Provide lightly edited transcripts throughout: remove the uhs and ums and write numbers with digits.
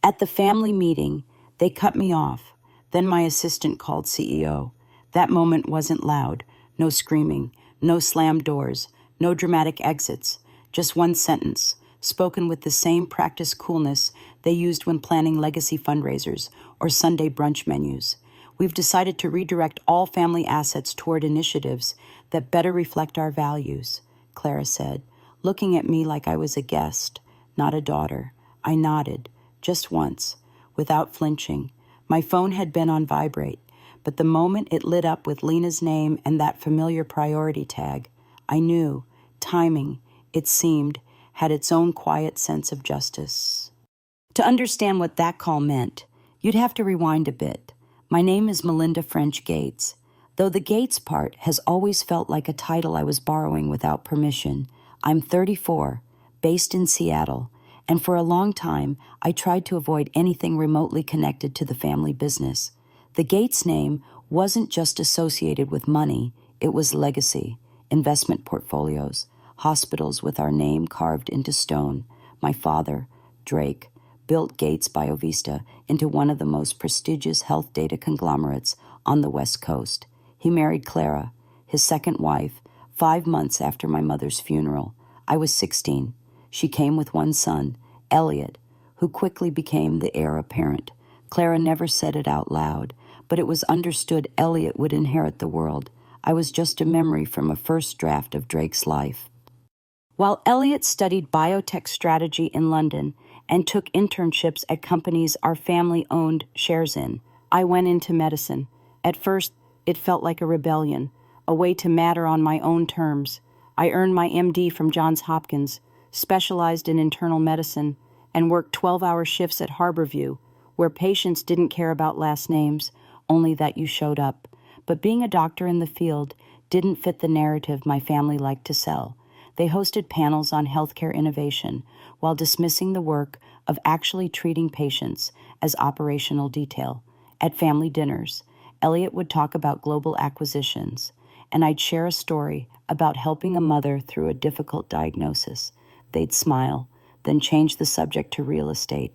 At the family meeting, they cut me off. Then my assistant called CEO. That moment wasn't loud. No screaming, no slammed doors, no dramatic exits. Just one sentence, spoken with the same practiced coolness they used when planning legacy fundraisers or Sunday brunch menus. We've decided to redirect all family assets toward initiatives that better reflect our values, Clara said, looking at me like I was a guest, not a daughter. I nodded, just once, without flinching. My phone had been on vibrate, but the moment it lit up with Lena's name and that familiar priority tag, I knew, timing, it seemed, had its own quiet sense of justice. To understand what that call meant, you'd have to rewind a bit. My name is Melinda French Gates. Though the Gates part has always felt like a title I was borrowing without permission, I'm 34, based in Seattle, and for a long time, I tried to avoid anything remotely connected to the family business. The Gates name wasn't just associated with money, it was legacy, investment portfolios, hospitals with our name carved into stone. My father, Drake, built Gates BioVista into one of the most prestigious health data conglomerates on the West Coast. He married Clara, his second wife, 5 months after my mother's funeral. I was 16. She came with one son, Elliot, who quickly became the heir apparent. Clara never said it out loud, but it was understood Elliot would inherit the world. I was just a memory from a first draft of Drake's life. While Elliot studied biotech strategy in London and took internships at companies our family owned shares in, I went into medicine. At first, it felt like a rebellion, a way to matter on my own terms. I earned my MD from Johns Hopkins, specialized in internal medicine, and worked 12-hour shifts at Harborview, where patients didn't care about last names, only that you showed up. But being a doctor in the field didn't fit the narrative my family liked to sell. They hosted panels on healthcare innovation while dismissing the work of actually treating patients as operational detail. At family dinners, Elliot would talk about global acquisitions, and I'd share a story about helping a mother through a difficult diagnosis. They'd smile, then change the subject to real estate.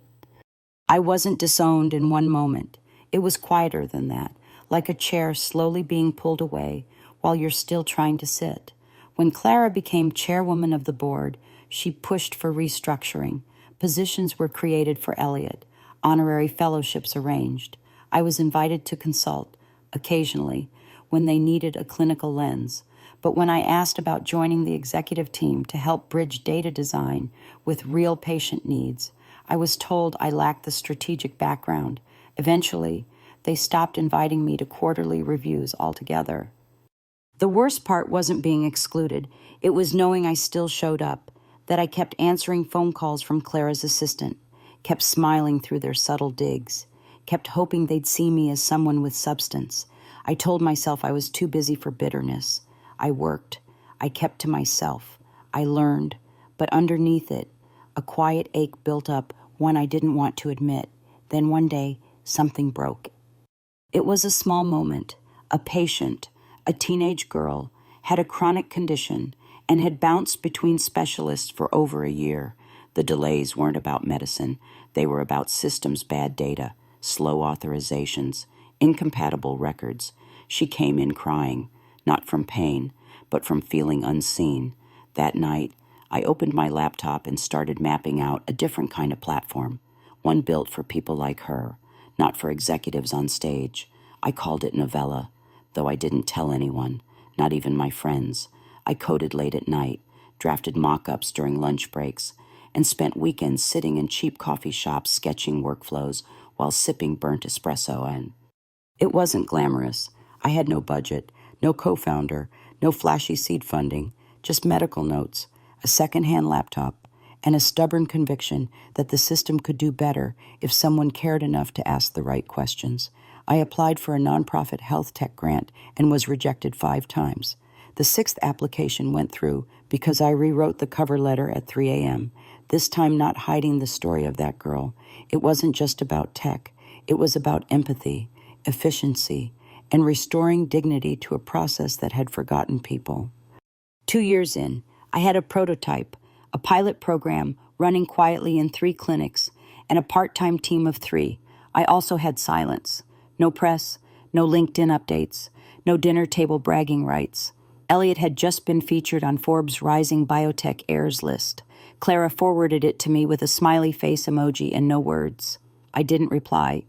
I wasn't disowned in one moment. It was quieter than that, like a chair slowly being pulled away while you're still trying to sit. When Clara became chairwoman of the board, she pushed for restructuring. Positions were created for Elliot, honorary fellowships arranged. I was invited to consult, occasionally, when they needed a clinical lens. But when I asked about joining the executive team to help bridge data design with real patient needs, I was told I lacked the strategic background. Eventually, they stopped inviting me to quarterly reviews altogether. The worst part wasn't being excluded. It was knowing I still showed up, that I kept answering phone calls from Clara's assistant, kept smiling through their subtle digs, kept hoping they'd see me as someone with substance. I told myself I was too busy for bitterness. I worked. I kept to myself. I learned. But underneath it, a quiet ache built up, one I didn't want to admit. Then one day, something broke. It was a small moment. A patient, a teenage girl, had a chronic condition and had bounced between specialists for over a year. The delays weren't about medicine. They were about systems bad data, slow authorizations, incompatible records. She came in crying, not from pain, but from feeling unseen. That night, I opened my laptop and started mapping out a different kind of platform, one built for people like her, not for executives on stage. I called it Novella, though I didn't tell anyone, not even my friends. I coded late at night, drafted mock-ups during lunch breaks, and spent weekends sitting in cheap coffee shops sketching workflows while sipping burnt espresso. And it wasn't glamorous. I had no budget, no co-founder, no flashy seed funding, just medical notes, a second-hand laptop, and a stubborn conviction that the system could do better if someone cared enough to ask the right questions. I applied for a nonprofit health tech grant and was rejected 5 times. The 6th application went through because I rewrote the cover letter at 3 a.m., this time not hiding the story of that girl. It wasn't just about tech. It was about empathy, efficiency, and restoring dignity to a process that had forgotten people. 2 years in, I had a prototype, a pilot program running quietly in 3 clinics, and a part-time team of 3. I also had silence. No press, no LinkedIn updates, no dinner table bragging rights. Elliot had just been featured on Forbes' Rising Biotech Heirs list. Clara forwarded it to me with a smiley face emoji and no words. I didn't reply.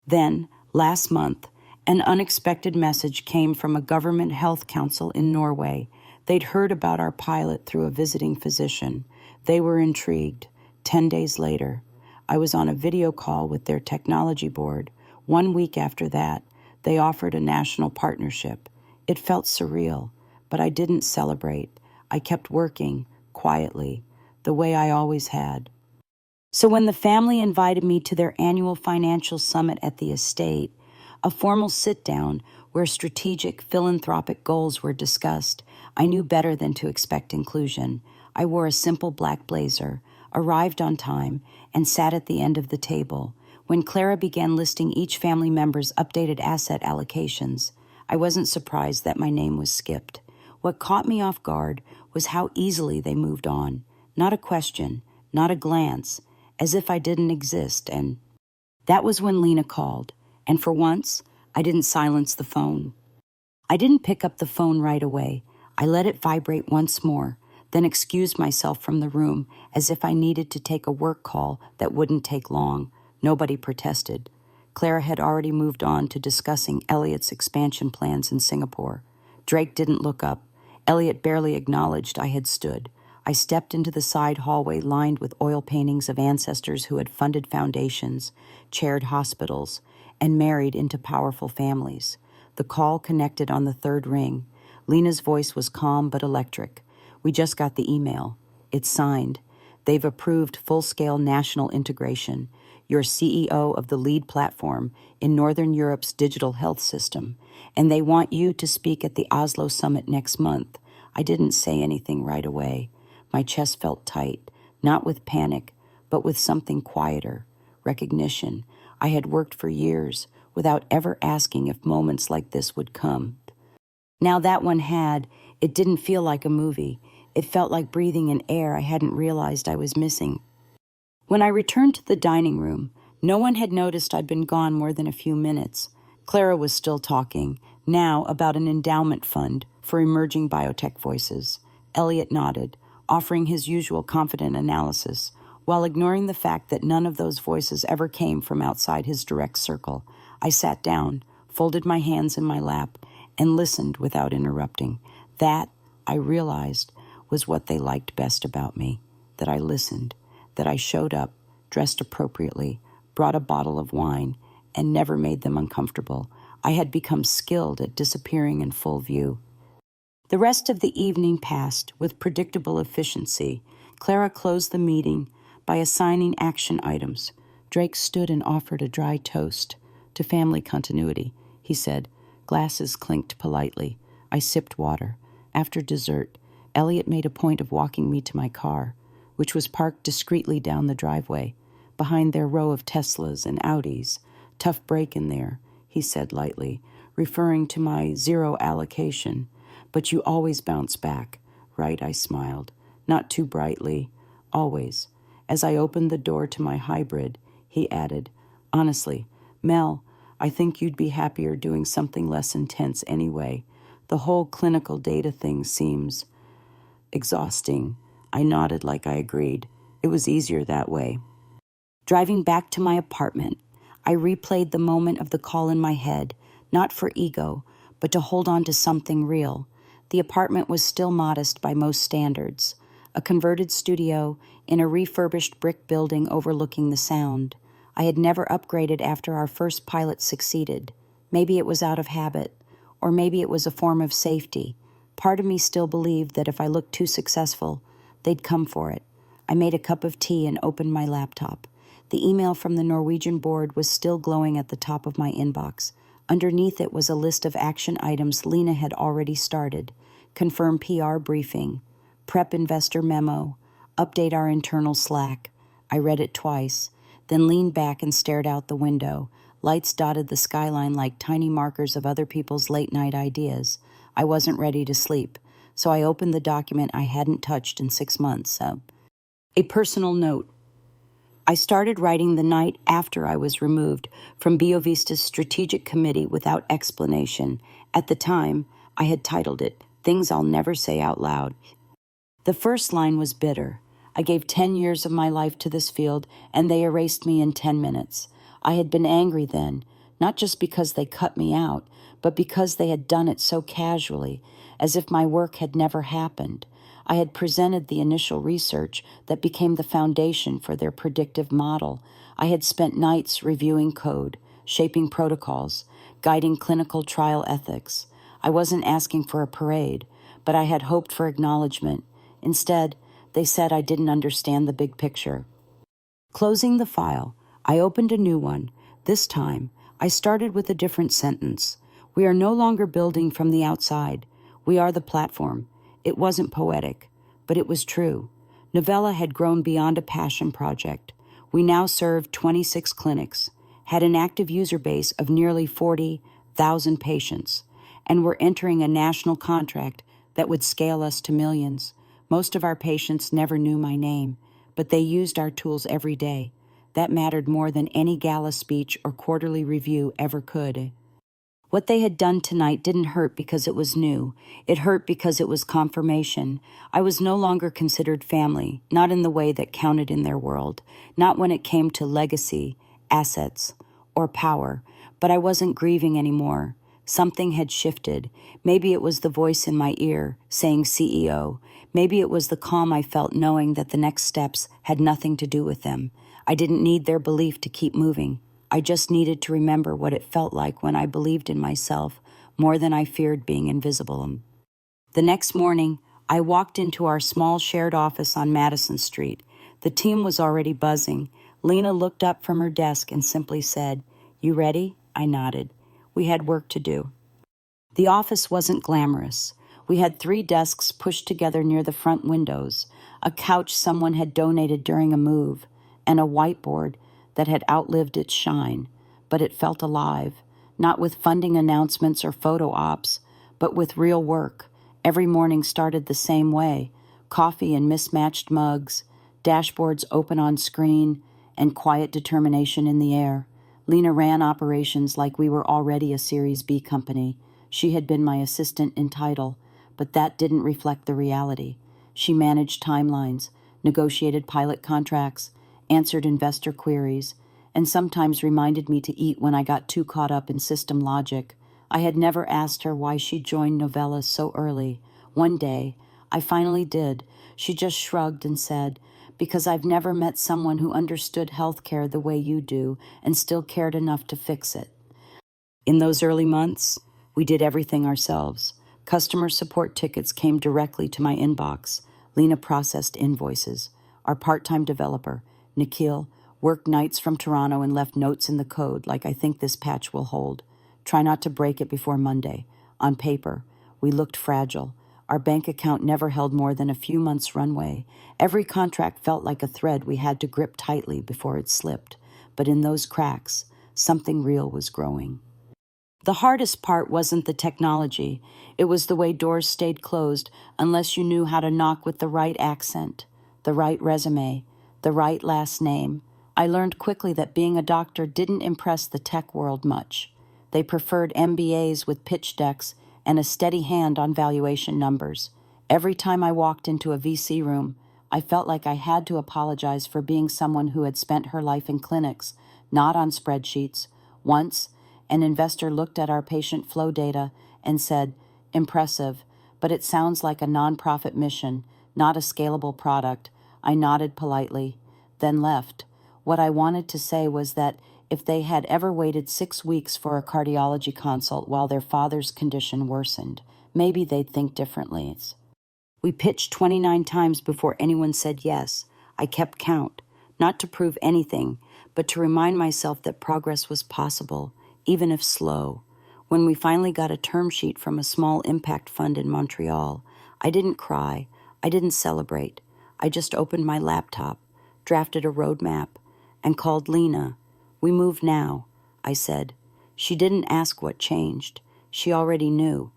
Then, last month, an unexpected message came from a government health council in Norway. They'd heard about our pilot through a visiting physician. They were intrigued. 10 days later, I was on a video call with their technology board. 1 week after that, they offered a national partnership. It felt surreal, but I didn't celebrate. I kept working, quietly, the way I always had. So when the family invited me to their annual financial summit at the estate, a formal sit-down where strategic philanthropic goals were discussed, I knew better than to expect inclusion. I wore a simple black blazer, arrived on time, and sat at the end of the table. When Clara began listing each family member's updated asset allocations, I wasn't surprised that my name was skipped. What caught me off guard was how easily they moved on. Not a question, not a glance, as if I didn't exist, and that was when Lena called, and for once, I didn't silence the phone. I didn't pick up the phone right away. I let it vibrate once more, then excused myself from the room as if I needed to take a work call that wouldn't take long. Nobody protested. Clara had already moved on to discussing Elliot's expansion plans in Singapore. Drake didn't look up. Elliot barely acknowledged I had stood. I stepped into the side hallway lined with oil paintings of ancestors who had funded foundations, chaired hospitals, and married into powerful families. The call connected on the third ring. Lena's voice was calm but electric. We just got the email. It's signed. They've approved full-scale national integration. You're CEO of the lead platform in Northern Europe's digital health system, and they want you to speak at the Oslo summit next month. I didn't say anything right away. My chest felt tight, not with panic, but with something quieter, recognition. I had worked for years without ever asking if moments like this would come. Now that one had, it didn't feel like a movie. It felt like breathing in air I hadn't realized I was missing. When I returned to the dining room, no one had noticed I'd been gone more than a few minutes. Clara was still talking, now about an endowment fund for emerging biotech voices. Elliot nodded, offering his usual confident analysis, while ignoring the fact that none of those voices ever came from outside his direct circle. I sat down, folded my hands in my lap, and listened without interrupting. That, I realized, was what they liked best about me, that I listened, that I showed up, dressed appropriately, brought a bottle of wine, and never made them uncomfortable. I had become skilled at disappearing in full view. The rest of the evening passed with predictable efficiency. Clara closed the meeting by assigning action items. Drake stood and offered a dry toast to family continuity. He said, glasses clinked politely. I sipped water. After dessert, Elliot made a point of walking me to my car, which was parked discreetly down the driveway, behind their row of Teslas and Audis. Tough break in there, he said lightly, referring to my zero allocation. But you always bounce back, right? I smiled, not too brightly, always. As I opened the door to my hybrid, he added, honestly, Mel, I think you'd be happier doing something less intense anyway. The whole clinical data thing seems exhausting. I nodded like I agreed. It was easier that way. Driving back to my apartment, I replayed the moment of the call in my head, not for ego, but to hold on to something real. The apartment was still modest by most standards, a converted studio in a refurbished brick building overlooking the Sound. I had never upgraded after our first pilot succeeded. Maybe it was out of habit, or maybe it was a form of safety. Part of me still believed that if I looked too successful, they'd come for it. I made a cup of tea and opened my laptop. The email from the Norwegian board was still glowing at the top of my inbox. Underneath it was a list of action items Lena had already started. Confirm PR briefing, prep investor memo, update our internal Slack. I read it twice, then leaned back and stared out the window. Lights dotted the skyline like tiny markers of other people's late-night ideas. I wasn't ready to sleep, so I opened the document I hadn't touched in 6 months. A personal note. I started writing the night after I was removed from BioVista's strategic committee without explanation. At the time, I had titled it, Things I'll Never Say Out Loud. The first line was bitter. I gave 10 years of my life to this field, and they erased me in 10 minutes. I had been angry then, not just because they cut me out, but because they had done it so casually, as if my work had never happened. I had presented the initial research that became the foundation for their predictive model. I had spent nights reviewing code, shaping protocols, guiding clinical trial ethics. I wasn't asking for a parade, but I had hoped for acknowledgement. Instead, they said I didn't understand the big picture. Closing the file, I opened a new one. This time, I started with a different sentence. We are no longer building from the outside. We are the platform. It wasn't poetic, but it was true. Novella had grown beyond a passion project. We now served 26 clinics, had an active user base of nearly 40,000 patients, and were entering a national contract that would scale us to millions. Most of our patients never knew my name, but they used our tools every day. That mattered more than any gala speech or quarterly review ever could. What they had done tonight didn't hurt because it was new. It hurt because it was confirmation. I was no longer considered family, not in the way that counted in their world, not when it came to legacy, assets, or power. But I wasn't grieving anymore. Something had shifted. Maybe it was the voice in my ear saying CEO. Maybe it was the calm I felt knowing that the next steps had nothing to do with them. I didn't need their belief to keep moving. I just needed to remember what it felt like when I believed in myself more than I feared being invisible. The next morning, I walked into our small shared office on Madison Street. The team was already buzzing. Lena looked up from her desk and simply said, "You ready?" I nodded. We had work to do. The office wasn't glamorous. We had 3 desks pushed together near the front windows, a couch someone had donated during a move, and a whiteboard that had outlived its shine, but it felt alive, not with funding announcements or photo ops, but with real work. Every morning started the same way, coffee in mismatched mugs, dashboards open on screen, and quiet determination in the air. Lena ran operations like we were already a Series B company. She had been my assistant in title, but that didn't reflect the reality. She managed timelines, negotiated pilot contracts, answered investor queries, and sometimes reminded me to eat when I got too caught up in system logic. I had never asked her why she joined Novella so early. One day, I finally did. She just shrugged and said, "Because I've never met someone who understood healthcare the way you do and still cared enough to fix it." In those early months, we did everything ourselves. Customer support tickets came directly to my inbox. Lena processed invoices. Our part-time developer, Nikhil, worked nights from Toronto and left notes in the code like, "I think this patch will hold. Try not to break it before Monday." On paper, we looked fragile. Our bank account never held more than a few months' runway. Every contract felt like a thread we had to grip tightly before it slipped. But in those cracks, something real was growing. The hardest part wasn't the technology. It was the way doors stayed closed unless you knew how to knock with the right accent, the right resume, the right last name. I learned quickly that being a doctor didn't impress the tech world much. They preferred MBAs with pitch decks and a steady hand on valuation numbers. Every time I walked into a VC room, I felt like I had to apologize for being someone who had spent her life in clinics, not on spreadsheets. Once, an investor looked at our patient flow data and said, "Impressive, but it sounds like a nonprofit mission, not a scalable product." I nodded politely, then left. What I wanted to say was that if they had ever waited 6 weeks for a cardiology consult while their father's condition worsened, maybe they'd think differently. We pitched 29 times before anyone said yes. I kept count, not to prove anything, but to remind myself that progress was possible, even if slow. When we finally got a term sheet from a small impact fund in Montreal, I didn't cry, I didn't celebrate. I just opened my laptop, drafted a roadmap, and called Lena. "We move now," I said. She didn't ask what changed. She already knew.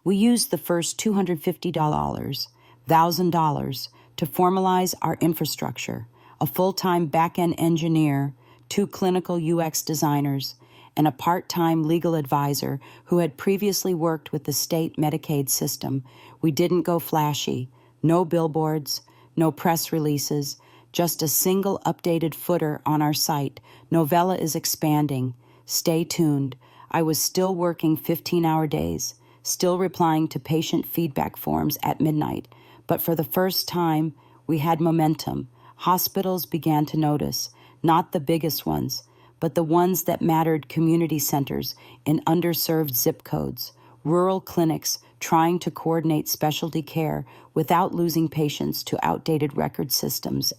We used the first $250,000 to formalize our infrastructure, a full-time back-end engineer, 2 clinical UX designers, and a part-time legal advisor who had previously worked with the state Medicaid system. We didn't go flashy. No billboards, no press releases, just a single updated footer on our site. Novella is expanding. Stay tuned. I was still working 15-hour days, still replying to patient feedback forms at midnight. But for the first time, we had momentum. Hospitals began to notice, not the biggest ones, but the ones that mattered: community centers in underserved zip codes, rural clinics trying to coordinate specialty care without losing patients to outdated record systems.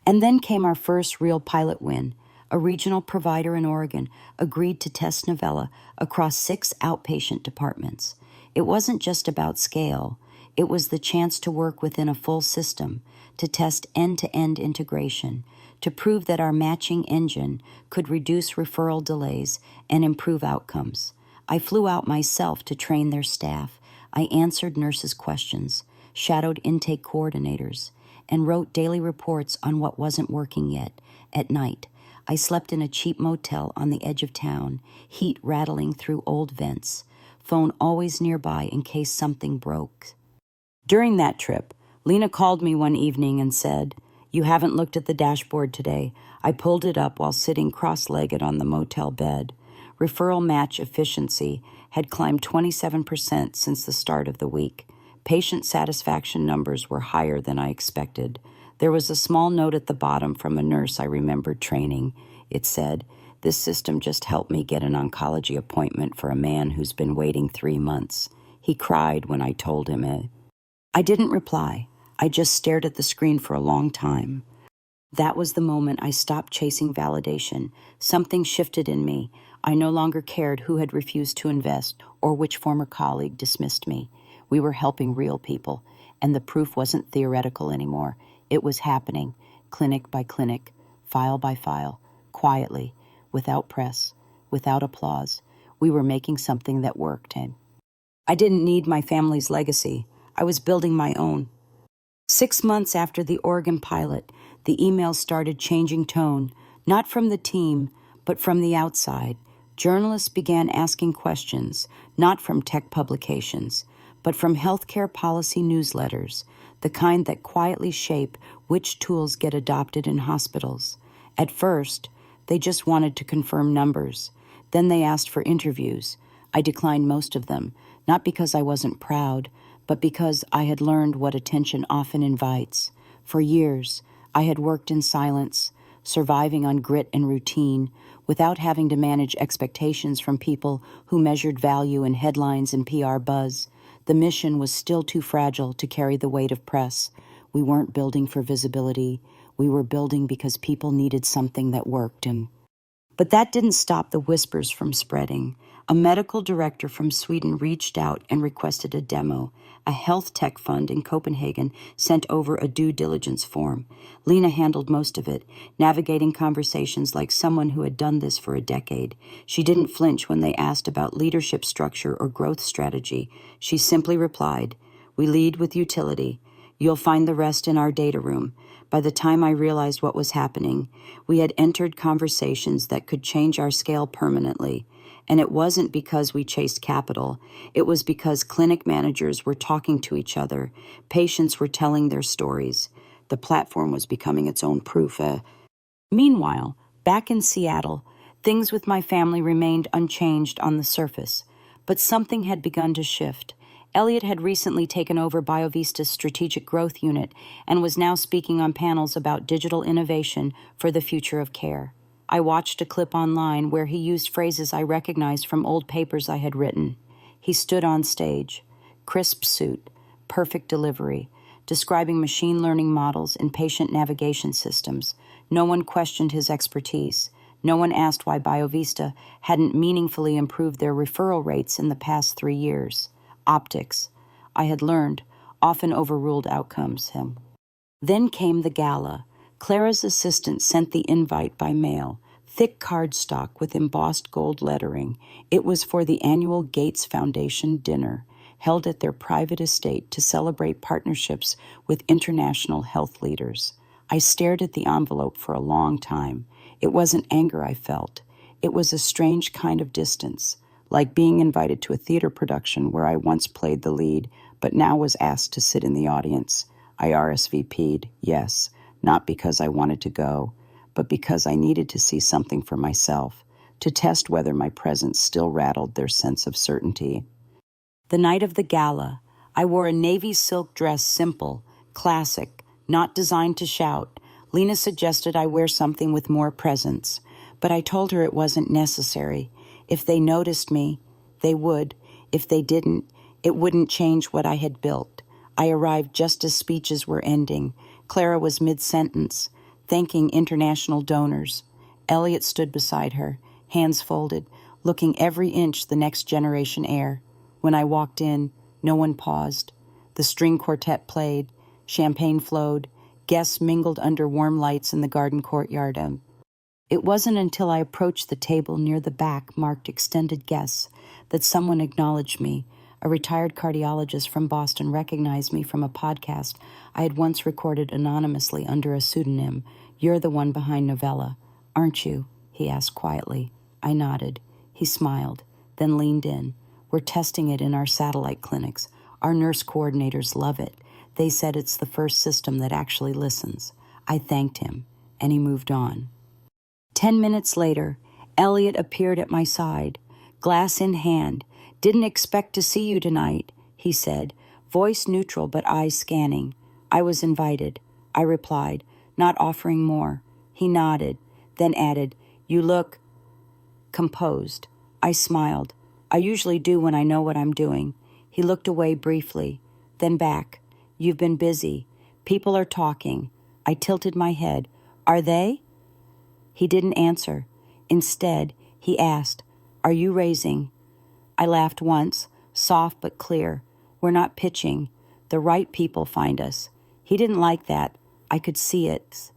And then came our first real pilot win. A regional provider in Oregon agreed to test Novella across 6 outpatient departments. It wasn't just about scale. It was the chance to work within a full system, to test end-to-end integration, to prove that our matching engine could reduce referral delays and improve outcomes. I flew out myself to train their staff. I answered nurses' questions, shadowed intake coordinators, and wrote daily reports on what wasn't working yet. At night, I slept in a cheap motel on the edge of town, heat rattling through old vents, phone always nearby in case something broke. During that trip, Lena called me one evening and said, "You haven't looked at the dashboard today." I pulled it up while sitting cross-legged on the motel bed. Referral match efficiency had climbed 27% since the start of the week. Patient satisfaction numbers were higher than I expected. There was a small note at the bottom from a nurse I remembered training. It said, "This system just helped me get an oncology appointment for a man who's been waiting 3 months. He cried when I told him it." I didn't reply. I just stared at the screen for a long time. That was the moment I stopped chasing validation. Something shifted in me. I no longer cared who had refused to invest or which former colleague dismissed me. We were helping real people, and the proof wasn't theoretical anymore. It was happening, clinic by clinic, file by file, quietly, without press, without applause. We were making something that worked. And I didn't need my family's legacy. I was building my own. 6 months after the Oregon pilot, the emails started changing tone, not from the team, but from the outside. Journalists began asking questions, not from tech publications, but from healthcare policy newsletters, the kind that quietly shape which tools get adopted in hospitals. At first, they just wanted to confirm numbers. Then they asked for interviews. I declined most of them, not because I wasn't proud, but because I had learned what attention often invites. For years, I had worked in silence, surviving on grit and routine, without having to manage expectations from people who measured value in headlines and PR buzz. The mission was still too fragile to carry the weight of press. We weren't building for visibility. We were building because people needed something that worked. But that didn't stop the whispers from spreading. A medical director from Sweden reached out and requested a demo. A health tech fund in Copenhagen sent over a due diligence form. Lena handled most of it, navigating conversations like someone who had done this for a decade. She didn't flinch when they asked about leadership structure or growth strategy. She simply replied, "We lead with utility. You'll find the rest in our data room." By the time I realized what was happening, we had entered conversations that could change our scale permanently. And it wasn't because we chased capital. It was because clinic managers were talking to each other. Patients were telling their stories. The platform was becoming its own proof. Meanwhile, back in Seattle, things with my family remained unchanged on the surface. But something had begun to shift. Elliot had recently taken over BioVista's strategic growth unit and was now speaking on panels about digital innovation for the future of care. I watched a clip online where he used phrases I recognized from old papers I had written. He stood on stage, crisp suit, perfect delivery, describing machine learning models in patient navigation systems. No one questioned his expertise. No one asked why BioVista hadn't meaningfully improved their referral rates in the past 3 years. Optics, I had learned, often overruled outcomes. Then came the gala. Clara's assistant sent the invite by mail, thick cardstock with embossed gold lettering. It was for the annual Gates Foundation dinner, held at their private estate to celebrate partnerships with international health leaders. I stared at the envelope for a long time. It wasn't anger I felt. It was a strange kind of distance, like being invited to a theater production where I once played the lead, but now was asked to sit in the audience. I RSVP'd, yes, not because I wanted to go, but because I needed to see something for myself, to test whether my presence still rattled their sense of certainty. The night of the gala, I wore a navy silk dress, simple, classic, not designed to shout. Lena suggested I wear something with more presence, but I told her it wasn't necessary. If they noticed me, they would. If they didn't, it wouldn't change what I had built. I arrived just as speeches were ending. Clara was mid-sentence, thanking international donors. Elliot stood beside her, hands folded, looking every inch the next generation heir. When I walked in, no one paused. The string quartet played, champagne flowed, guests mingled under warm lights in the garden courtyard. It wasn't until I approached the table near the back marked extended guests that someone acknowledged me. A retired cardiologist from Boston recognized me from a podcast I had once recorded anonymously under a pseudonym. "You're the one behind Novella, aren't you?" he asked quietly. I nodded. He smiled, then leaned in. "We're testing it in our satellite clinics. Our nurse coordinators love it. They said it's the first system that actually listens." I thanked him, and he moved on. 10 minutes later, Elliot appeared at my side, glass in hand. "Didn't expect to see you tonight," he said, voice neutral but eyes scanning. "I was invited," I replied, not offering more. He nodded, then added, "You look composed." I smiled. I usually do when I know what I'm doing. He looked away briefly, then back. "You've been busy. People are talking." I tilted my head. "Are they?" He didn't answer. Instead, he asked, "Are you raising?" I laughed once, soft but clear. "We're not pitching. The right people find us." He didn't like that. I could see it.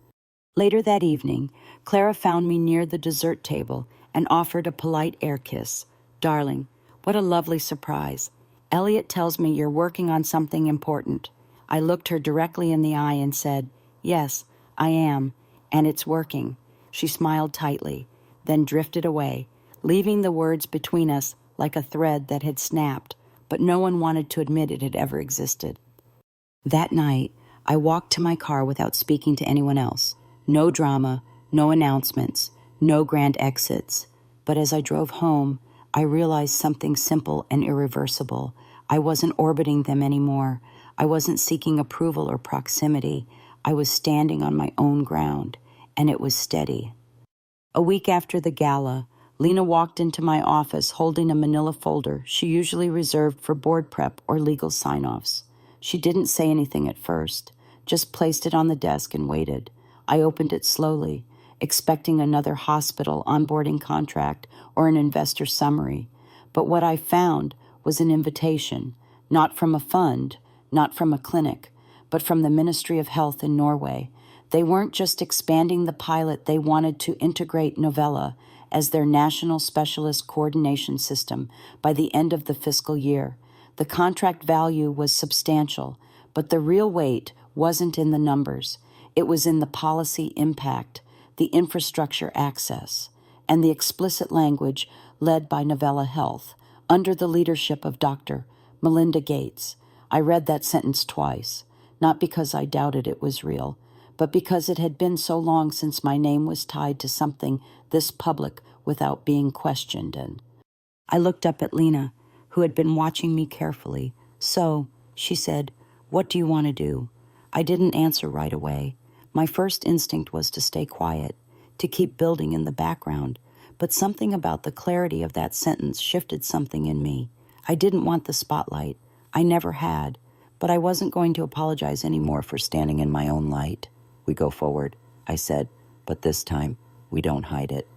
Later that evening, Clara found me near the dessert table and offered a polite air kiss. "Darling, what a lovely surprise. Elliot tells me you're working on something important." I looked her directly in the eye and said, "Yes, I am, and it's working." She smiled tightly, then drifted away, leaving the words between us like a thread that had snapped, but no one wanted to admit it had ever existed. That night, I walked to my car without speaking to anyone else. No drama, no announcements, no grand exits. But as I drove home, I realized something simple and irreversible. I wasn't orbiting them anymore. I wasn't seeking approval or proximity. I was standing on my own ground, and it was steady. A week after the gala, Lena walked into my office holding a manila folder she usually reserved for board prep or legal sign-offs. She didn't say anything at first, just placed it on the desk and waited. I opened it slowly, expecting another hospital onboarding contract or an investor summary. But what I found was an invitation, not from a fund, not from a clinic, but from the Ministry of Health in Norway. They weren't just expanding the pilot, they wanted to integrate Novella as their national specialist coordination system by the end of the fiscal year. The contract value was substantial, but the real weight wasn't in the numbers. It was in the policy impact, the infrastructure access, and the explicit language led by Novella Health under the leadership of Dr. Melinda Gates. I read that sentence twice, not because I doubted it was real, but because it had been so long since my name was tied to something this public without being questioned. And I looked up at Lena, who had been watching me carefully. "So," she said, "what do you want to do?" I didn't answer right away. My first instinct was to stay quiet, to keep building in the background, but something about the clarity of that sentence shifted something in me. I didn't want the spotlight. I never had, but I wasn't going to apologize anymore for standing in my own light. "We go forward," I said, "but this time, we don't hide it."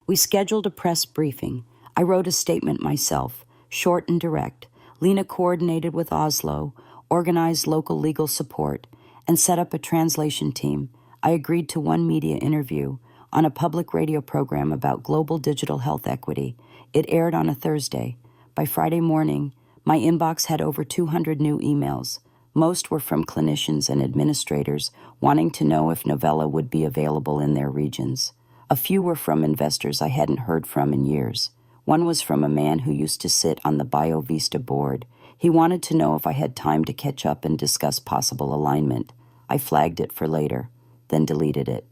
We scheduled a press briefing. I wrote a statement myself, short and direct. Lena coordinated with Oslo, organized local legal support, and set up a translation team. I agreed to one media interview on a public radio program about global digital health equity. It aired on a Thursday. By Friday morning, my inbox had over 200 new emails. Most were from clinicians and administrators wanting to know if Novella would be available in their regions. A few were from investors I hadn't heard from in years. One was from a man who used to sit on the BioVista board. He wanted to know if I had time to catch up and discuss possible alignment. I flagged it for later, then deleted it.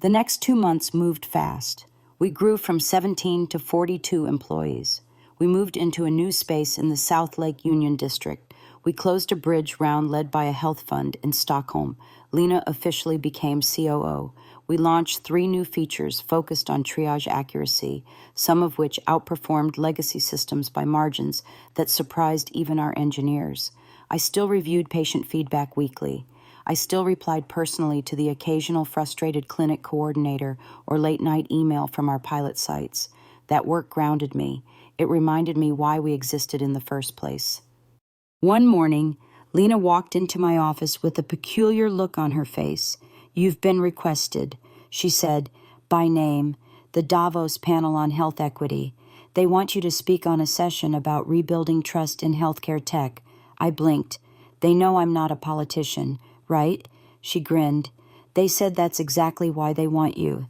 The next 2 months moved fast. We grew from 17 to 42 employees. We moved into a new space in the South Lake Union District. We closed a bridge round led by a health fund in Stockholm. Lena officially became COO. We launched 3 new features focused on triage accuracy, some of which outperformed legacy systems by margins that surprised even our engineers. I still reviewed patient feedback weekly. I still replied personally to the occasional frustrated clinic coordinator or late-night email from our pilot sites. That work grounded me. It reminded me why we existed in the first place. One morning, Lena walked into my office with a peculiar look on her face. "You've been requested," she said, by name, the Davos panel on health equity. "They want you to speak on a session about rebuilding trust in healthcare tech." I blinked. "They know I'm not a politician, right?" She grinned. "They said that's exactly why they want you."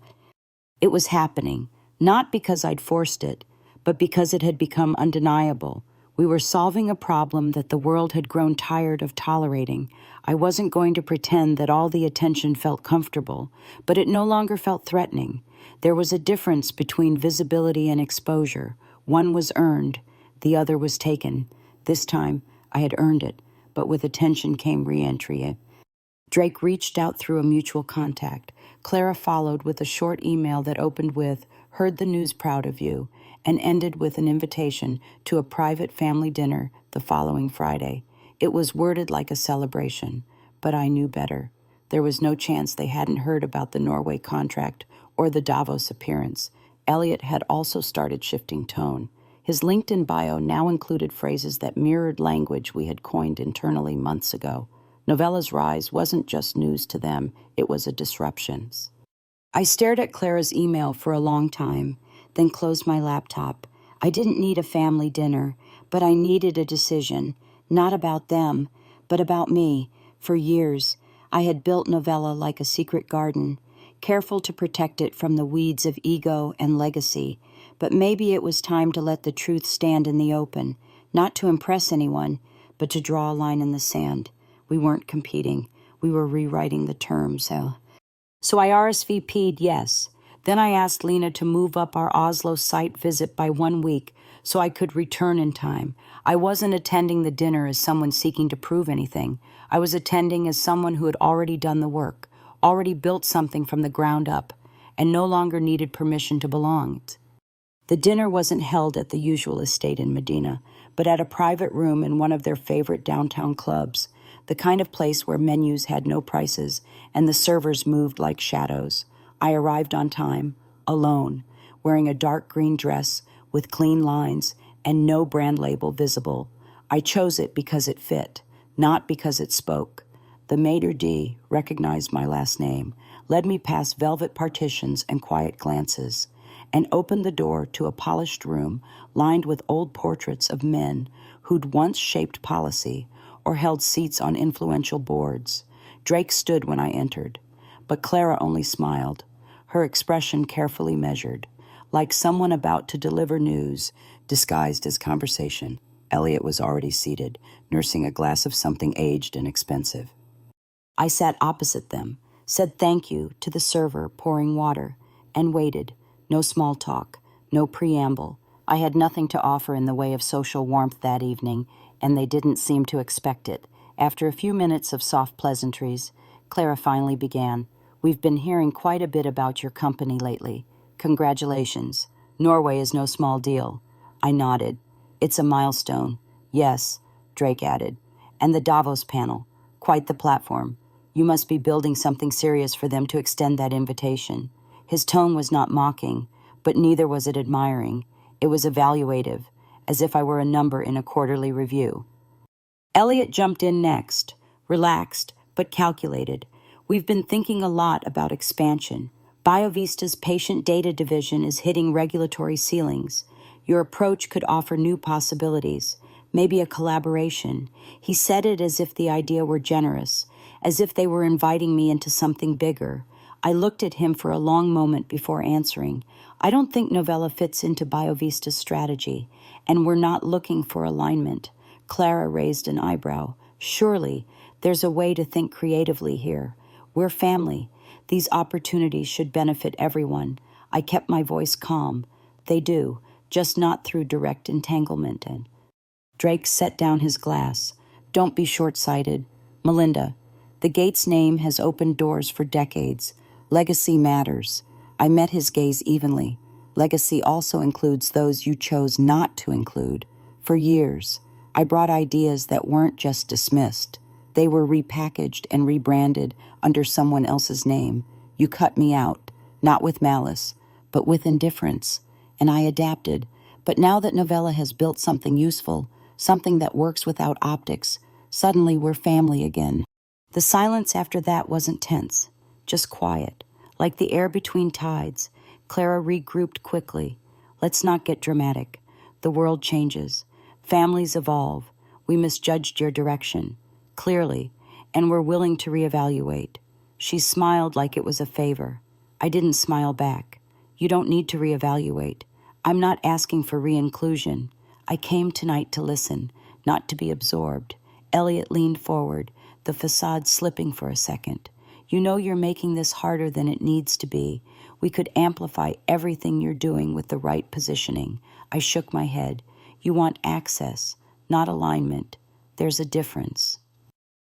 It was happening, not because I'd forced it, but because it had become undeniable. We were solving a problem that the world had grown tired of tolerating. I wasn't going to pretend that all the attention felt comfortable, but it no longer felt threatening. There was a difference between visibility and exposure. One was earned, the other was taken. This time, I had earned it, but with attention came re-entry. Drake reached out through a mutual contact. Clara followed with a short email that opened with, "Heard the news, proud of you," and ended with an invitation to a private family dinner the following Friday. It was worded like a celebration, but I knew better. There was no chance they hadn't heard about the Norway contract or the Davos appearance. Elliot had also started shifting tone. His LinkedIn bio now included phrases that mirrored language we had coined internally months ago. Novella's rise wasn't just news to them, it was a disruption. I stared at Clara's email for a long time, then closed my laptop. I didn't need a family dinner, but I needed a decision, not about them, but about me. For years, I had built Novella like a secret garden, careful to protect it from the weeds of ego and legacy. But maybe it was time to let the truth stand in the open, not to impress anyone, but to draw a line in the sand. We weren't competing. We were rewriting the terms. So I RSVP'd yes. Then I asked Lena to move up our Oslo site visit by 1 week so I could return in time. I wasn't attending the dinner as someone seeking to prove anything. I was attending as someone who had already done the work, already built something from the ground up, and no longer needed permission to belong. The dinner wasn't held at the usual estate in Medina, but at a private room in one of their favorite downtown clubs, the kind of place where menus had no prices and the servers moved like shadows. I arrived on time, alone, wearing a dark green dress with clean lines and no brand label visible. I chose it because it fit, not because it spoke. The maitre d' recognized my last name, led me past velvet partitions and quiet glances, and opened the door to a polished room lined with old portraits of men who'd once shaped policy or held seats on influential boards. Drake stood when I entered, but Clara only smiled, her expression carefully measured, like someone about to deliver news disguised as conversation. Elliot was already seated, nursing a glass of something aged and expensive. I sat opposite them, said thank you to the server pouring water, and waited. No small talk, no preamble. I had nothing to offer in the way of social warmth that evening, and they didn't seem to expect it. After a few minutes of soft pleasantries, Clara finally began. "We've been hearing quite a bit about your company lately. Congratulations. Norway is no small deal." I nodded. "It's a milestone." "Yes," Drake added. "And the Davos panel. Quite the platform. You must be building something serious for them to extend that invitation." His tone was not mocking, but neither was it admiring. It was evaluative, as if I were a number in a quarterly review. Elliot jumped in next, relaxed but calculated. "We've been thinking a lot about expansion. BioVista's patient data division is hitting regulatory ceilings. Your approach could offer new possibilities. maybe a collaboration. He said it as if the idea were generous, as if they were inviting me into something bigger. I looked at him for a long moment before answering. I don't think Novella fits into BioVista's strategy, and we're not looking for alignment. Clara raised an eyebrow. Surely, there's a way to think creatively here. We're family. These opportunities should benefit everyone. I kept my voice calm. They do, just not through direct entanglement. And Drake set down his glass. Don't be short-sighted. Melinda, the Gates name has opened doors for decades. Legacy matters. I met his gaze evenly. Legacy also includes those you chose not to include. For years, I brought ideas that weren't just dismissed. They were repackaged and rebranded under someone else's name. You cut me out, not with malice, but with indifference. And I adapted. But now that Novella has built something useful, something that works without optics, suddenly we're family again. The silence after that wasn't tense, just quiet, like the air between tides. Clara regrouped quickly. Let's not get dramatic. The world changes. Families evolve. We misjudged your direction, clearly, and we're willing to reevaluate. She smiled like it was a favor. I didn't smile back. You don't need to reevaluate. I'm not asking for re-inclusion. I came tonight to listen, not to be absorbed. Elliot leaned forward, the facade slipping for a second. You know you're making this harder than it needs to be. We could amplify everything you're doing with the right positioning. I shook my head. You want access, not alignment. There's a difference.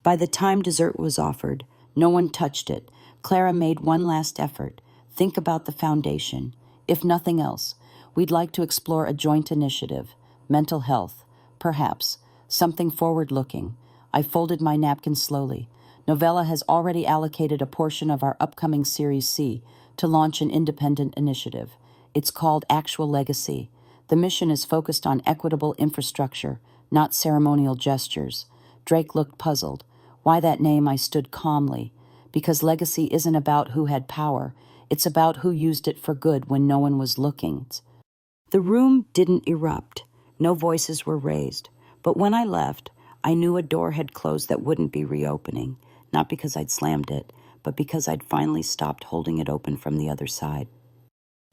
By the time dessert was offered, no one touched it. Clara made one last effort. Think about the foundation. If nothing else, we'd like to explore a joint initiative. Mental health, perhaps. Something forward-looking. I folded my napkin slowly. Novella has already allocated a portion of our upcoming Series C to launch an independent initiative. It's called Actual Legacy. The mission is focused on equitable infrastructure, not ceremonial gestures. Drake looked puzzled. Why that name? I stood calmly. Because legacy isn't about who had power. It's about who used it for good when no one was looking. The room didn't erupt. No voices were raised. But when I left, I knew a door had closed that wouldn't be reopening. Not because I'd slammed it, but because I'd finally stopped holding it open from the other side.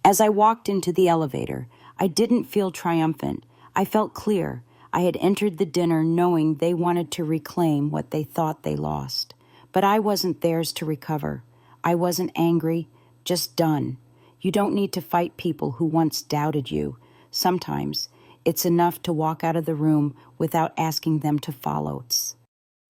As I walked into the elevator, I didn't feel triumphant. I felt clear. I had entered the dinner knowing they wanted to reclaim what they thought they lost. But I wasn't theirs to recover. I wasn't angry, just done. You don't need to fight people who once doubted you. Sometimes it's enough to walk out of the room without asking them to follow.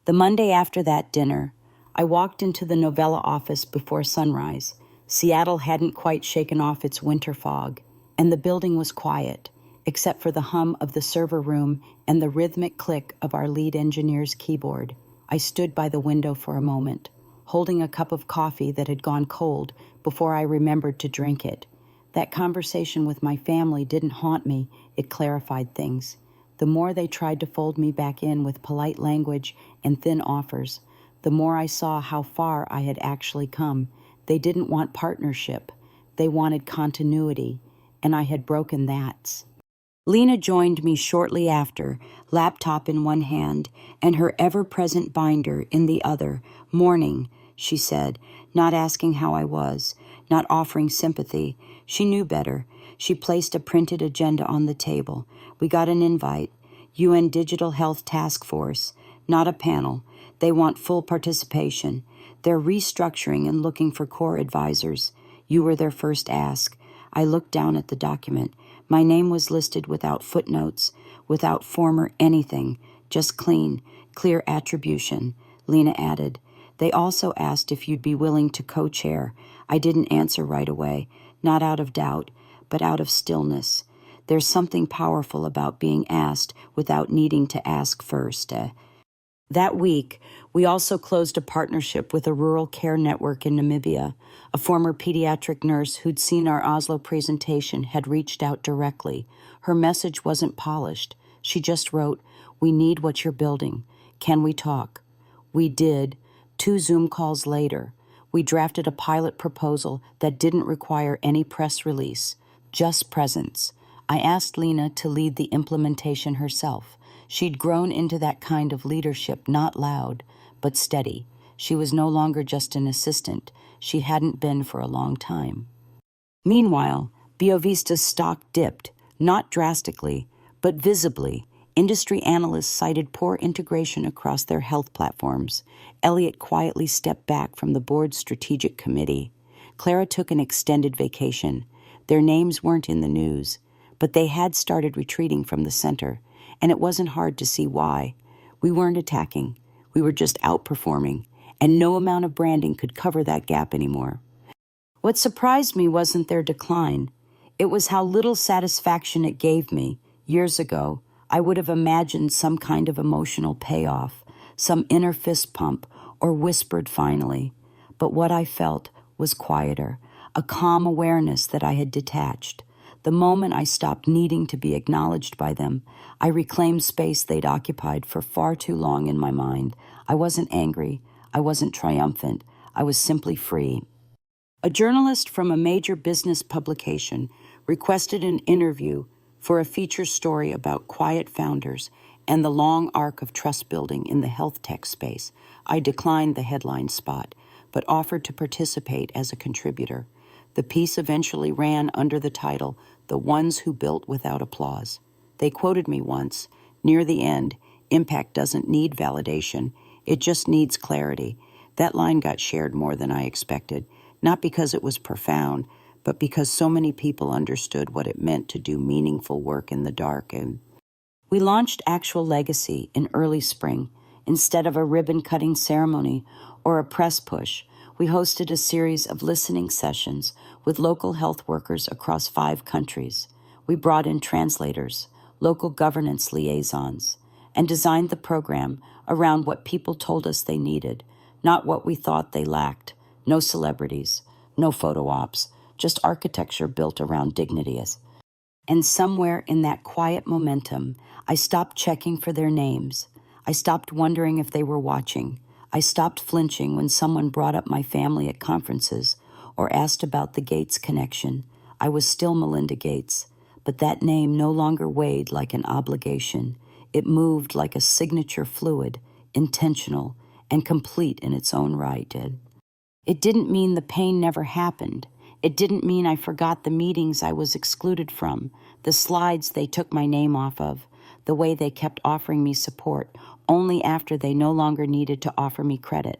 The Monday after that dinner, I walked into the Novella office before sunrise. Seattle hadn't quite shaken off its winter fog, and the building was quiet, except for the hum of the server room and the rhythmic click of our lead engineer's keyboard. I stood by the window for a moment, holding a cup of coffee that had gone cold before I remembered to drink it. That conversation with my family didn't haunt me, it clarified things. The more they tried to fold me back in with polite language and thin offers, the more I saw how far I had actually come. They didn't want partnership. They wanted continuity, and I had broken that. Lena joined me shortly after, laptop in one hand and her ever-present binder in the other. Morning, she said, not asking how I was, not offering sympathy. She knew better. She placed a printed agenda on the table. We got an invite. UN Digital Health Task Force, not a panel. They want full participation. They're restructuring and looking for core advisors. You were their first ask. I looked down at the document. My name was listed without footnotes, without former anything, just clear attribution. Lena added. They also asked if you'd be willing to co-chair. I didn't answer right away, not out of doubt, but out of stillness. There's something powerful about being asked without needing to ask first. That week, we also closed a partnership with a rural care network in Namibia. A former pediatric nurse who'd seen our Oslo presentation had reached out directly. Her message wasn't polished. She just wrote, "We need what you're building. Can we talk?" We did. 2 Zoom calls later, we drafted a pilot proposal that didn't require any press release, just presence. I asked Lena to lead the implementation herself. She'd grown into that kind of leadership, not loud, but steady. She was no longer just an assistant. She hadn't been for a long time. Meanwhile, BioVista's stock dipped, not drastically, but visibly. Industry analysts cited poor integration across their health platforms. Elliot quietly stepped back from the board's strategic committee. Clara took an extended vacation. Their names weren't in the news, but they had started retreating from the center, and it wasn't hard to see why. We weren't attacking. We were just outperforming, and no amount of branding could cover that gap anymore. What surprised me wasn't their decline. It was how little satisfaction it gave me. Years ago, I would have imagined some kind of emotional payoff, some inner fist pump, or whispered finally. But what I felt was quieter, a calm awareness that I had detached. The moment I stopped needing to be acknowledged by them, I reclaimed space they'd occupied for far too long in my mind. I wasn't angry. I wasn't triumphant. I was simply free. A journalist from a major business publication requested an interview for a feature story about quiet founders and the long arc of trust building in the health tech space. I declined the headline spot, but offered to participate as a contributor. The piece eventually ran under the title, "The Ones Who Built Without Applause." They quoted me once, near the end, "Impact doesn't need validation, it just needs clarity." That line got shared more than I expected, not because it was profound, but because so many people understood what it meant to do meaningful work in the dark. And we launched Actual Legacy in early spring. Instead of a ribbon-cutting ceremony or a press push, we hosted a series of listening sessions with local health workers across 5 countries. We brought in translators, local governance liaisons, and designed the program around what people told us they needed, not what we thought they lacked. No celebrities, no photo ops, just architecture built around dignity. And somewhere in that quiet momentum, I stopped checking for their names. I stopped wondering if they were watching. I stopped flinching when someone brought up my family at conferences or asked about the Gates connection. I was still Melinda Gates, but that name no longer weighed like an obligation. It moved like a signature fluid, intentional and complete in its own right. It didn't mean the pain never happened. It didn't mean I forgot the meetings I was excluded from, the slides they took my name off of, the way they kept offering me support only after they no longer needed to offer me credit.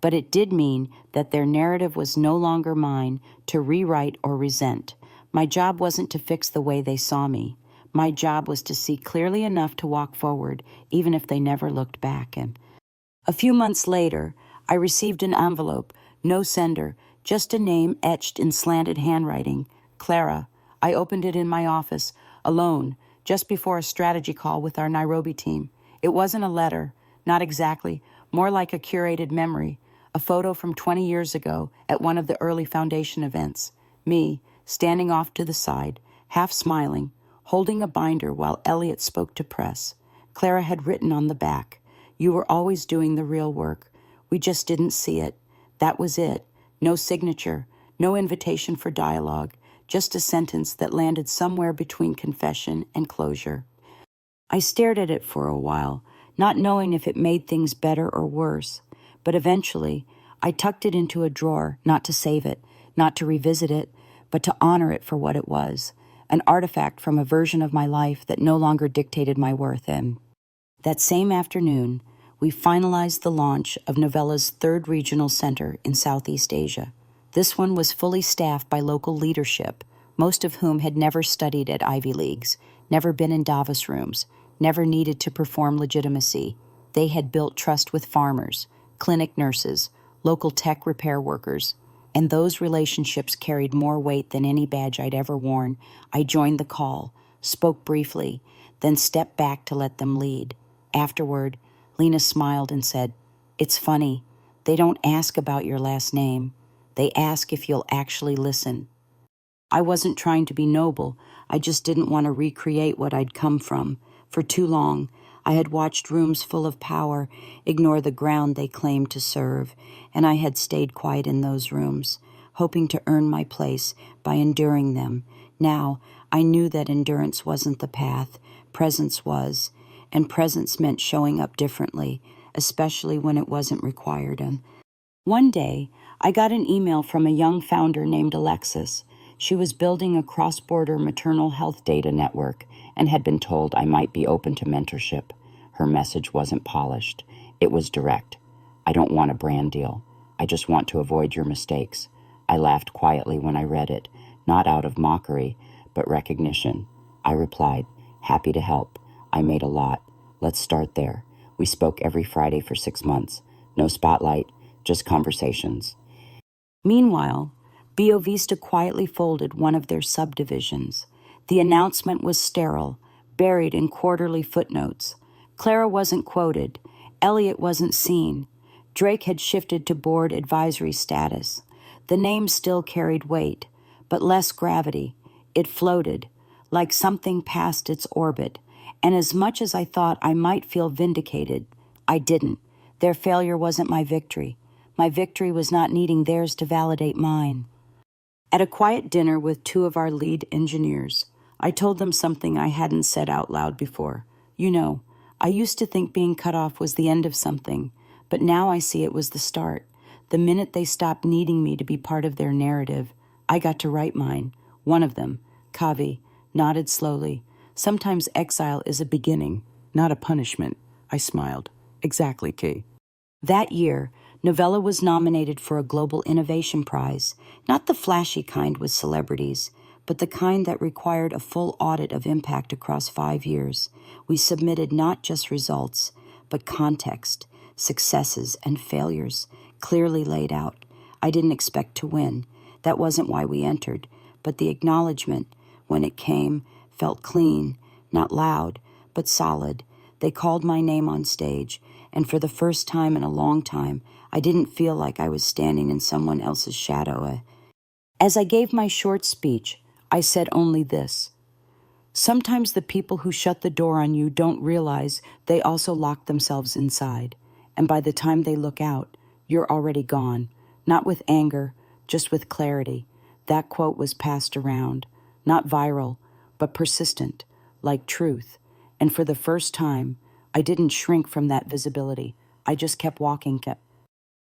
But it did mean that their narrative was no longer mine to rewrite or resent. My job wasn't to fix the way they saw me. My job was to see clearly enough to walk forward, even if they never looked back. And a few months later, I received an envelope, no sender, just a name etched in slanted handwriting, Clara. I opened it in my office, alone, just before a strategy call with our Nairobi team. It wasn't a letter, not exactly, more like a curated memory, a photo from 20 years ago at one of the early foundation events. Me, standing off to the side, half smiling, holding a binder while Elliot spoke to press. Clara had written on the back, "You were always doing the real work. We just didn't see it." That was it. No signature, no invitation for dialogue, just a sentence that landed somewhere between confession and closure. I stared at it for a while, not knowing if it made things better or worse. But eventually, I tucked it into a drawer, not to save it, not to revisit it, but to honor it for what it was, an artifact from a version of my life that no longer dictated my worth. And that same afternoon, we finalized the launch of Novella's 3rd regional center in Southeast Asia. This one was fully staffed by local leadership, most of whom had never studied at Ivy Leagues, never been in Davos rooms, never needed to perform legitimacy. They had built trust with farmers, clinic nurses, local tech repair workers, and those relationships carried more weight than any badge I'd ever worn. I joined the call, spoke briefly, then stepped back to let them lead. Afterward, Lena smiled and said, "It's funny. They don't ask about your last name. They ask if you'll actually listen." I wasn't trying to be noble. I just didn't want to recreate what I'd come from. For too long, I had watched rooms full of power ignore the ground they claimed to serve, and I had stayed quiet in those rooms, hoping to earn my place by enduring them. Now, I knew that endurance wasn't the path, presence was, and presence meant showing up differently, especially when it wasn't required. And one day, I got an email from a young founder named Alexis. She was building a cross-border maternal health data network and had been told I might be open to mentorship. Her message wasn't polished. It was direct. I don't want a brand deal. I just want to avoid your mistakes. I laughed quietly when I read it, not out of mockery, but recognition. I replied, happy to help. I made a lot. Let's start there. We spoke every Friday for 6 months. No spotlight, just conversations. Meanwhile, Biovista quietly folded one of their subdivisions. The announcement was sterile, buried in quarterly footnotes. Clara wasn't quoted. Elliot wasn't seen. Drake had shifted to board advisory status. The name still carried weight, but less gravity. It floated, like something past its orbit. And as much as I thought I might feel vindicated, I didn't. Their failure wasn't my victory. My victory was not needing theirs to validate mine. At a quiet dinner with 2 of our lead engineers, I told them something I hadn't said out loud before. You know, I used to think being cut off was the end of something, but now I see it was the start. The minute they stopped needing me to be part of their narrative, I got to write mine. One of them, Kavi, nodded slowly. Sometimes exile is a beginning, not a punishment. I smiled. Exactly, Kay. That year, Novella was nominated for a Global Innovation Prize, not the flashy kind with celebrities, but the kind that required a full audit of impact across 5 years. We submitted not just results, but context, successes, and failures, clearly laid out. I didn't expect to win. That wasn't why we entered, but the acknowledgement, when it came, felt clean, not loud, but solid. They called my name on stage, and for the first time in a long time, I didn't feel like I was standing in someone else's shadow. As I gave my short speech, I said only this. Sometimes the people who shut the door on you don't realize they also lock themselves inside, and by the time they look out, you're already gone, not with anger, just with clarity. That quote was passed around, not viral, but persistent, like truth. And for the first time, I didn't shrink from that visibility. I just kept walking.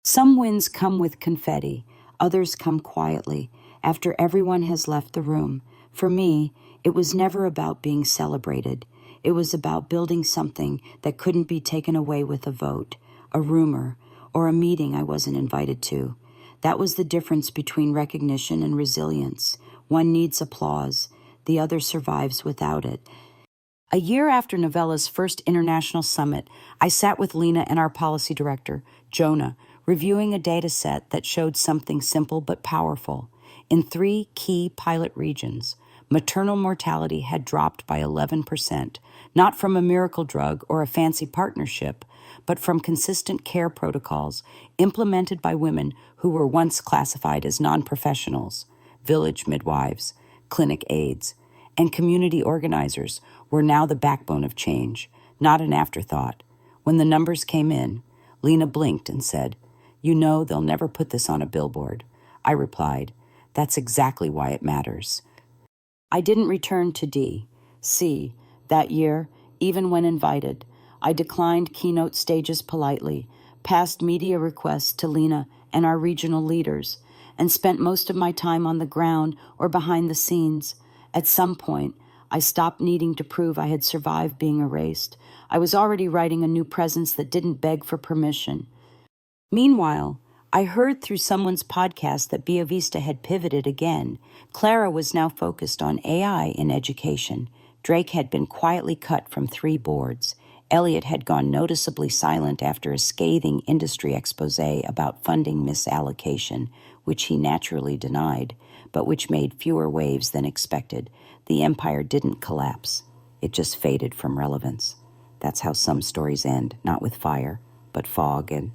Some wins come with confetti, others come quietly, after everyone has left the room. For me, it was never about being celebrated. It was about building something that couldn't be taken away with a vote, a rumor, or a meeting I wasn't invited to. That was the difference between recognition and resilience. One needs applause, the other survives without it. A year after Novella's first international summit, I sat with Lena and our policy director, Jonah, reviewing a data set that showed something simple but powerful. In 3 key pilot regions, maternal mortality had dropped by 11%, not from a miracle drug or a fancy partnership, but from consistent care protocols implemented by women who were once classified as non-professionals. Village midwives, clinic aides, and community organizers were now the backbone of change, not an afterthought. When the numbers came in, Lena blinked and said, "You know they'll never put this on a billboard." I replied, "That's exactly why it matters." I didn't return to D.C. that year, even when invited. I declined keynote stages politely, passed media requests to Lena and our regional leaders, and spent most of my time on the ground or behind the scenes. At some point, I stopped needing to prove I had survived being erased. I was already writing a new presence that didn't beg for permission. Meanwhile, I heard through someone's podcast that Biovista had pivoted again. Clara was now focused on AI in education. Drake had been quietly cut from 3 boards. Elliot had gone noticeably silent after a scathing industry expose about funding misallocation, which he naturally denied, but which made fewer waves than expected. The empire didn't collapse. It just faded from relevance. That's how some stories end, not with fire, but fog. And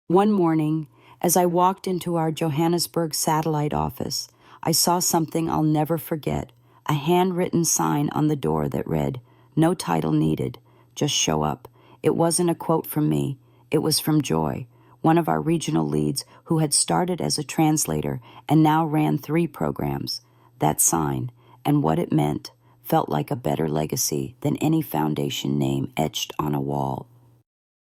one morning, as I walked into our Johannesburg satellite office, I saw something I'll never forget, a handwritten sign on the door that read, "No title needed, just show up." It wasn't a quote from me. It was from Joy, one of our regional leads who had started as a translator and now ran 3 programs. That sign, and what it meant, felt like a better legacy than any foundation name etched on a wall.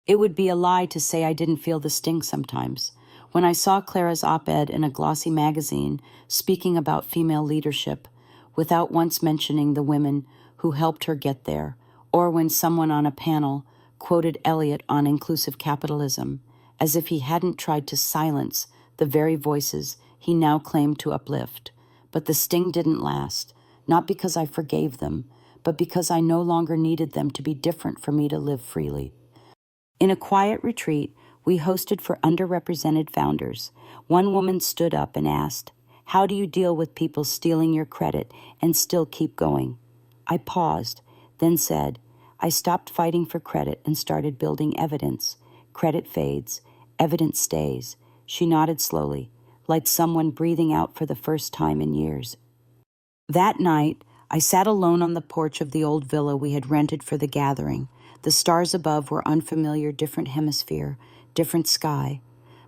It would be a lie to say I didn't feel the sting sometimes. When I saw Clara's op-ed in a glossy magazine speaking about female leadership, without once mentioning the women who helped her get there, or when someone on a panel quoted Eliot on inclusive capitalism, as if he hadn't tried to silence the very voices he now claimed to uplift. But the sting didn't last, not because I forgave them, but because I no longer needed them to be different for me to live freely. In a quiet retreat we hosted for underrepresented founders, one woman stood up and asked, "How do you deal with people stealing your credit and still keep going?" I paused, then said, "I stopped fighting for credit and started building evidence. Credit fades, evidence stays." She nodded slowly, like someone breathing out for the first time in years. That night, I sat alone on the porch of the old villa we had rented for the gathering. The stars above were unfamiliar, different hemisphere, different sky.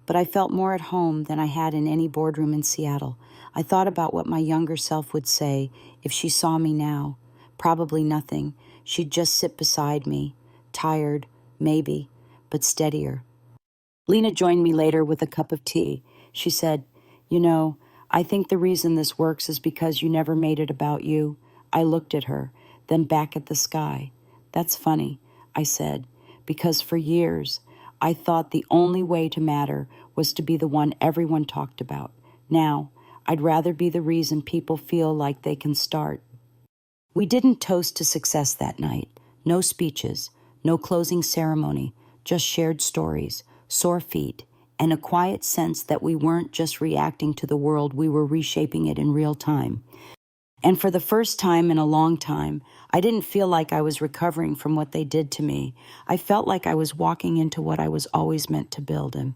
But I felt more at home than I had in any boardroom in Seattle. I thought about what my younger self would say if she saw me now. Probably nothing. She'd just sit beside me, tired, maybe, but steadier. Lena joined me later with a cup of tea. She said, "You know, I think the reason this works is because you never made it about you." I looked at her, then back at the sky. "That's funny," I said, "because for years I thought the only way to matter was to be the one everyone talked about. Now, I'd rather be the reason people feel like they can start." We didn't toast to success that night. No speeches, no closing ceremony, just shared stories, sore feet, and a quiet sense that we weren't just reacting to the world, we were reshaping it in real time. And for the first time in a long time, I didn't feel like I was recovering from what they did to me. I felt like I was walking into what I was always meant to build in.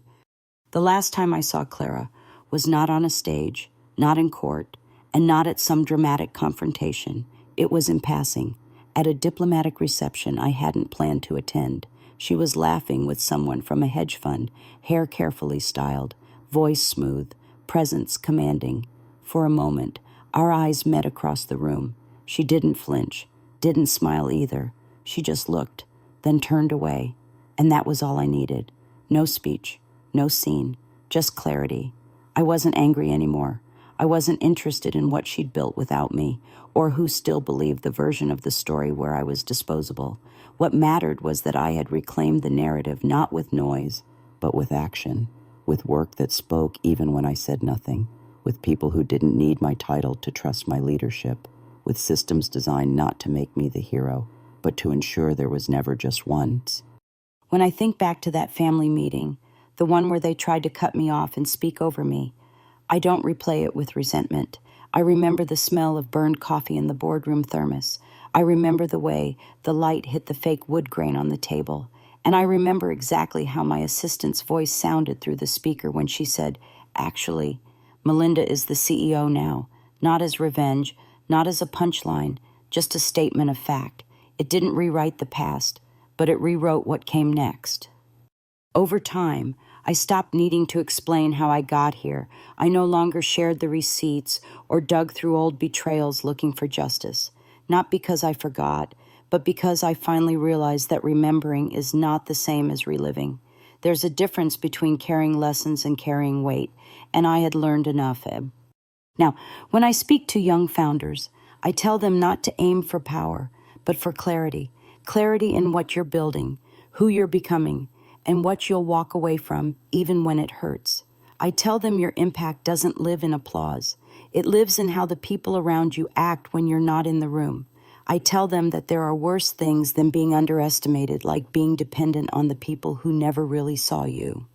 The last time I saw Clara was not on a stage, not in court, and not at some dramatic confrontation. It was in passing, at a diplomatic reception I hadn't planned to attend. She was laughing with someone from a hedge fund, hair carefully styled, voice smooth, presence commanding. For a moment, our eyes met across the room. She didn't flinch, didn't smile either. She just looked, then turned away. And that was all I needed. No speech, no scene, just clarity. I wasn't angry anymore. I wasn't interested in what she'd built without me, or who still believed the version of the story where I was disposable. What mattered was that I had reclaimed the narrative not with noise, but with action, with work that spoke even when I said nothing, with people who didn't need my title to trust my leadership, with systems designed not to make me the hero, but to ensure there was never just once. When I think back to that family meeting, the one where they tried to cut me off and speak over me, I don't replay it with resentment. I remember the smell of burned coffee in the boardroom thermos. I remember the way the light hit the fake wood grain on the table. And I remember exactly how my assistant's voice sounded through the speaker when she said, "Actually, Melinda is the CEO now, not as revenge, not as a punchline, just a statement of fact." It didn't rewrite the past, but it rewrote what came next. Over time, I stopped needing to explain how I got here. I no longer shared the receipts or dug through old betrayals looking for justice. Not because I forgot, but because I finally realized that remembering is not the same as reliving. There's a difference between carrying lessons and carrying weight, and I had learned enough. Now, when I speak to young founders, I tell them not to aim for power, but for clarity. Clarity in what you're building, who you're becoming, and what you'll walk away from, even when it hurts. I tell them your impact doesn't live in applause. It lives in how the people around you act when you're not in the room. I tell them that there are worse things than being underestimated, like being dependent on the people who never really saw you.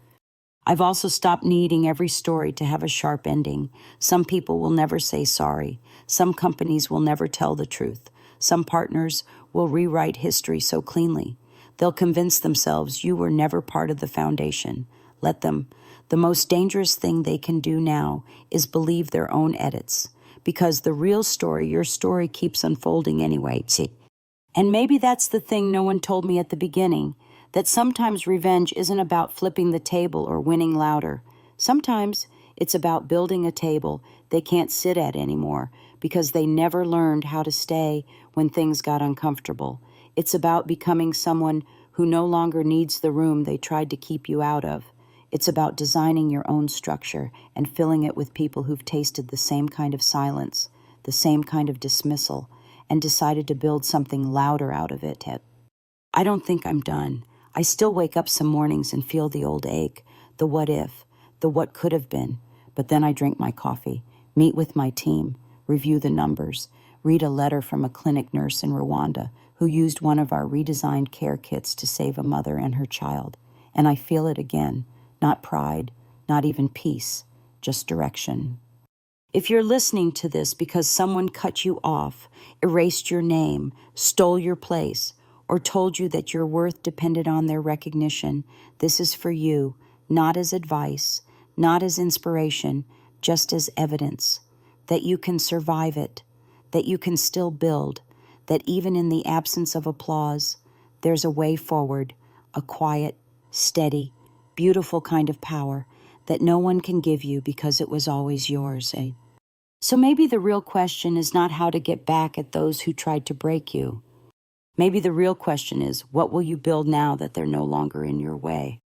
I've also stopped needing every story to have a sharp ending. Some people will never say sorry. Some companies will never tell the truth. Some partners will rewrite history so cleanly. They'll convince themselves you were never part of the foundation. Let them. The most dangerous thing they can do now is believe their own edits. Because the real story, your story, keeps unfolding anyway. And maybe that's the thing no one told me at the beginning, that sometimes revenge isn't about flipping the table or winning louder. Sometimes it's about building a table they can't sit at anymore, because they never learned how to stay when things got uncomfortable. It's about becoming someone who no longer needs the room they tried to keep you out of. It's about designing your own structure and filling it with people who've tasted the same kind of silence, the same kind of dismissal, and decided to build something louder out of it. I don't think I'm done. I still wake up some mornings and feel the old ache, the what if, the what could have been. But then I drink my coffee, meet with my team, review the numbers, read a letter from a clinic nurse in Rwanda who used one of our redesigned care kits to save a mother and her child. And I feel it again. Not pride, not even peace, just direction. If you're listening to this because someone cut you off, erased your name, stole your place, or told you that your worth depended on their recognition, this is for you, not as advice, not as inspiration, just as evidence that you can survive it, that you can still build, that even in the absence of applause, there's a way forward, a quiet, steady, beautiful kind of power that no one can give you because it was always yours. So maybe the real question is not how to get back at those who tried to break you. Maybe the real question is, what will you build now that they're no longer in your way?